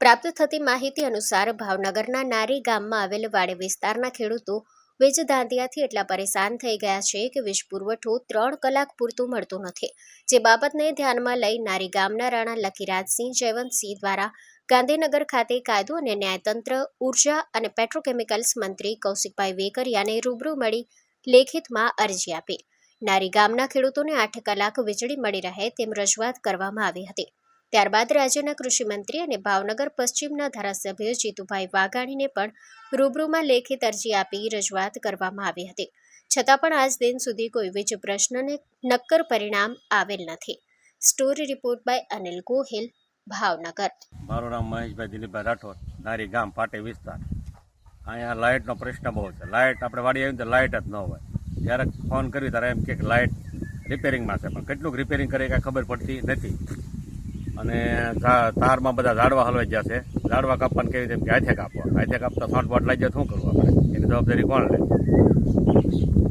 પ્રાપ્ત થતી માહિતી અનુસાર ભાવનગરના નારી ગામમાં આવેલ વાડી વિસ્તારના ખેડૂતો વીજ ધાંધિયાથી એટલા પરેશાન થઈ ગયા છે કે વીજ પુરવઠો 3 કલાક પૂરતું મળતો નથી, જે બાબતને ધ્યાનમાં લઈ નારી ગામના રાણા લખીરાજસિંહ જયવંતસિંહ દ્વારા ગાંધીનગર ખાતે કાયદો અને ન્યાયતંત્ર, ઉર્જા અને પેટ્રોકેમિકલ્સ મંત્રી કૌશિકભાઈ વેકરિયાને રૂબરૂ મળી લેખિતમાં અરજી આપી નારી ગામના ખેડૂતોને 8 કલાક વીજળી મળી રહે તેમ રજૂઆત કરવામાં આવી હતી। ત્યારબાદ રાજ્યના કૃષિ મંત્રી અને ભાવનગર પશ્ચિમના ધારાસભ્ય જીતુભાઈ વાઘાણીને પણ રૂબરૂમાં લેખિત અરજી આપી રજૂઆત કરવામાં આવી હતી, છતાં પણ આજ દિન સુધી કોઈ વીજ પ્રશ્નને નક્કર પરિણામ આવેલ નથી। Story report by Anil Gohil, Bhavnagar. મારું નામ મહેશભાઈ દિલીપભાઈ રાઠોડ, નારી ગામ પાટી વિસ્તાર। અહીંયા લાઇટનો પ્રશ્ન બહુ છે। લાઇટ આપણે વાડી આવીને તો લાઇટ જ ન હોય। જ્યારે ફોન કર્યું ત્યારે એમ કે લાઇટ રિપેરિંગમાં છે, પણ કેટલું રિપેરિંગ કરે કાંઈ ખબર પડતી નથી। અને તારમાં બધા ઝાડવા હલવાઈ ગયા છે। ઝાડવા કાપવાનું કેવી રીતે હાથે કાપવા, હાથે કાપતા શોર્ટ બોટ લાગી જાય શું કરવું આપણે? એની જવાબદારી કોણ લે?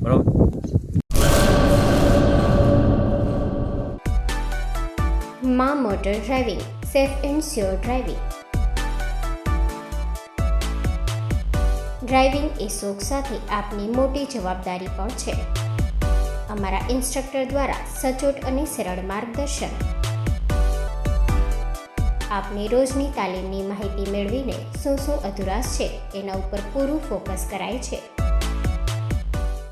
બરોબર। માં motor driving, safe and sure driving. Driving એ શોખ સાથે આપની મોટી જવાબદારી પણ છે। અમારા ઇન્સ્ટ્રક્ટર દ્વારા સચોટ અને સરળ માર્ગદર્શન। આપની રોજની તાલીમની માહિતી મેળવીને શું અધુરાશ છે એના ઉપર પૂરું ફોકસ કરાય છે।